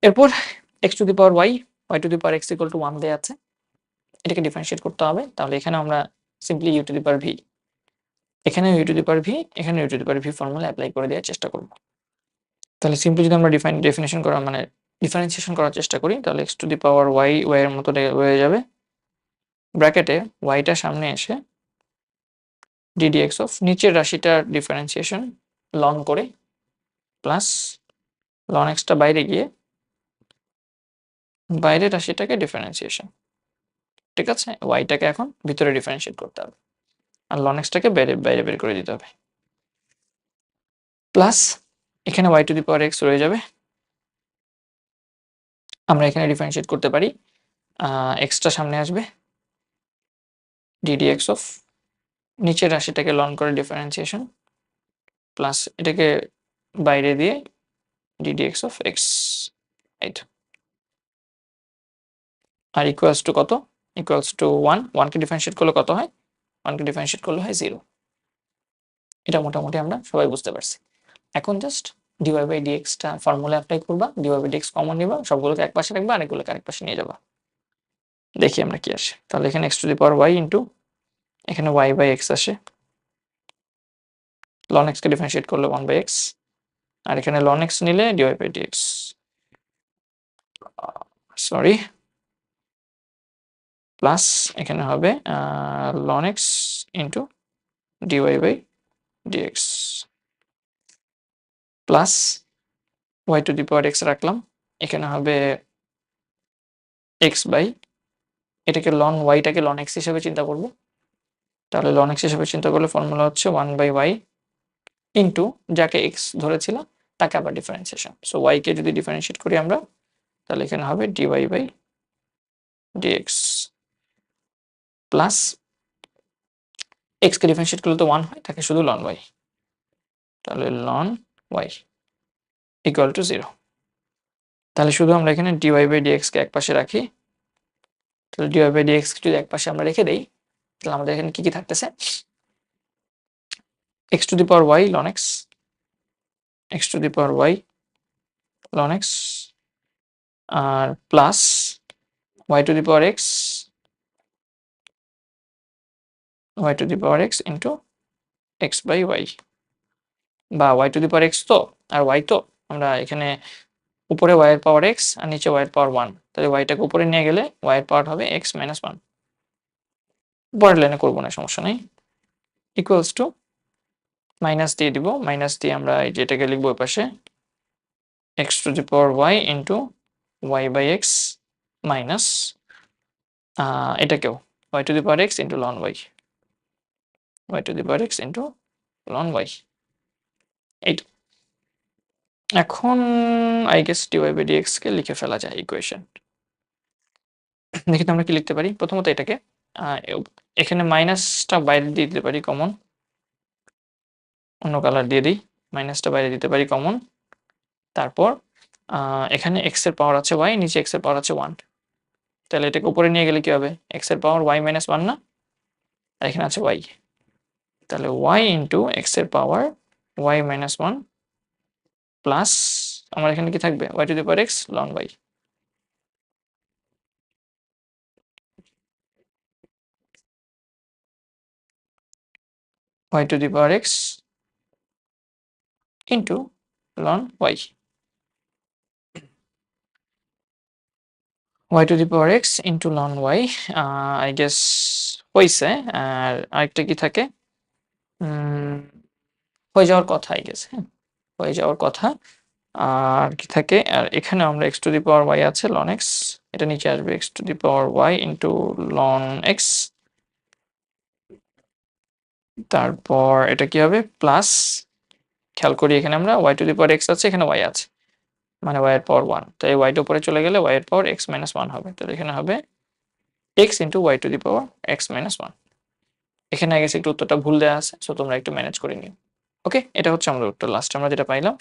এরপর x to the power y to the power x equal to 1 দেয়া আছে। এটাকে ডিফারেন্সিয়েট করতে হবে। তাহলে এখানে আমরা simply u to the power v, এখানে u to the power v, এখানে u to the power v formula apply করে দেওয়ার চেষ্টা করব। তাহলে সিম্পলি যদি আমরা ডেফিনিশন করা মানে ডিফারেন্সিয়েশন করার চেষ্টা করি, তাহলে x to the power y এর মতো হয়ে যাবে, ব্র্যাকেটে ওয়াইটা সামনে এসে ডিডিএক্স অফ নিচের রাশিটার ডিফারেন্সিয়েশন লন করে প্লাস লন এক্সটা বাইরে গিয়ে বাইরের রাশিটাকে ডিফারেন্সিয়েশন, ঠিক আছে? ওয়াইটাকে এখন ভিতরে ডিফারেন্সিয়েট করতে হবে আর লন এক্সটাকে বাইরে বাইরে বের করে দিতে হবে, প্লাস এখানে y to the power x রয়ে যাবে। আমরা এখানে ডিফারেন্সিয়েট করতে পারি, এক্সটা সামনে আসবে, ডিডিএক্স অফ নিচের রাশিটাকে লন করে ডিফারেন্সিয়েশন প্লাস এটাকে বাইরে দিয়ে ডিডিএক্স অফ এক্স, এইটা আর ইকুয়ালস টু কত? ইকুয়ালস টু 1 কে ডিফারেন্সিয়েট করলে কত হয়? 1 কে ডিফারেন্সিয়েট করলে হয় 0। এটা মোটামুটি আমরা সবাই বুঝতে পারছি। এখন জাস্ট ডিওয়াই বাই ডিএক্সটা ফর্মুলা অ্যাপ্লাই করবা, ডিওয়াই বাই ডিএক্স কমন নিবা, সবগুলোকে এক পাশে রাখবা, আরেকগুলোকে আরেক পাশে নিয়ে যাবা। দেখি আমরা কি আসে। তাহলে এখানে x to the power y into এখানে ওয়াই বাই এক্স আসে, লন এক্স কে ডিফারেন্সিয়েট করলে 1 বাই এক্স, আর এখানে লন এক্স নিলে dy by dx, sorry, plus এখানে হবে ln x into dy by dx plus y to the power x রাখলাম, এখানে হবে এক্স বাই, এটাকে লন ওয়াইটাকে লন এক্স হিসেবে চিন্তা করব। তাহলে লন এক্স হিসেবে চিন্তা করলে ফর্মুলা হচ্ছে 1 বাই ওয়াই ইন্টু যাকে এক্স ধরেছিলাম তাকে আবার ডিফারেন্সিয়েশন। সো ওয়াই কে যদি ডিফারেন্সিয়েট করি আমরা, তাহলে এখানে হবে dy by dx plus x কে ডিফারেন্সিয়েট করলে তো 1 হয়, তাকে শুধু লন ওয়াই, তাহলে লন ওয়াই ইকুয়াল টু 0। তাহলে শুধু আমরা এখানে ডিওয়াই বাই ডিএক্স কে এক পাশে রাখি, তাহলে ডিওয়াই বাই ডিএক্স কে যদি এক পাশে আমরা রেখে দেই, তাহলে আমাদের এখানে কি কি থাকতেছে? X to the power y ln x, x to the power y ln x আর plus y to the power x, y to the power x into x by y, বা y to the power x তো আর Y তো, আমরা এখানে উপরে Y এর power x আর নিচে ওয়াই এর পাওয়ার 1, তাহলে ওয়াইটাকে উপরে নিয়ে গেলে ওয়াই এর পাওয়ার হবে এক্স মাইনাস 1, পরের লাইনে করবো না, সমস্যা নেই, ইকুয়ালস টু মাইনাস দিয়ে দিব, মাইনাস দিয়ে আমরা এই যেটাকে লিখবো ওই পাশে x to the power y into y by x minus এটাকেও y to the power x into ln y, y to the power x into ln y, এইটা। এখন I guess d y by d x কে লিখে ফেলা যায় equation. দেখি তো আমরা কি লিখতে পারি। প্রথমত এটাকে এখানে মাইনাসটা বাইরে দিয়ে দিতে পারি কমন, অন্য কালার দিয়ে দিই, মাইনাসটা বাইরে দিতে পারি কমন। তারপর এখানে এক্স এর পাওয়ার আছে ওয়াই, নিচে এক্স এর পাওয়ার আছে 1, তাহলে এটাকে উপরে নিয়ে গেলে কি হবে? এক্স এর পাওয়ার ওয়াই মাইনাস 1 না, আর এখানে আছে ওয়াই, তাহলে ওয়াই ইন্টু এক্স এর পাওয়ার ওয়াই মাইনাস 1 প্লাস আমার এখানে কি থাকবে? Y to the power x ln y, y to the power x into ln y, y to the power x into ln y, I guess হয়েছে। আর আরেকটা কি থাকে? হয়ে যাওয়ার কথা, আই গেস, হ্যাঁ হয়ে যাওয়ার কথা। আর কি থাকে? আর এখানে আমরা x to the power y আছে লন এক্স, এটা নিচে আসবে x to the power y into ln x, তারপর এটা কি হবে? প্লাস খেয়াল করি এখানে আমরা y to the power x আছে, এখানে ওয়াই আছে, মানে ওয়াই এর পাওয়ার 1, তাই ওয়াইটা উপরে চলে গেলে ওয়াই এর পাওয়ার এক্স মাইনাস 1 হবে, তাহলে এখানে হবে x into y to the power x minus 1। এখানে আগে একটু উত্তরটা ভুল দেওয়া আছে, সো তোমরা একটু ম্যানেজ করে নিও। ওকে, এটা হচ্ছে আমাদের উত্তর, লাস্টে আমরা যেটা পাইলাম।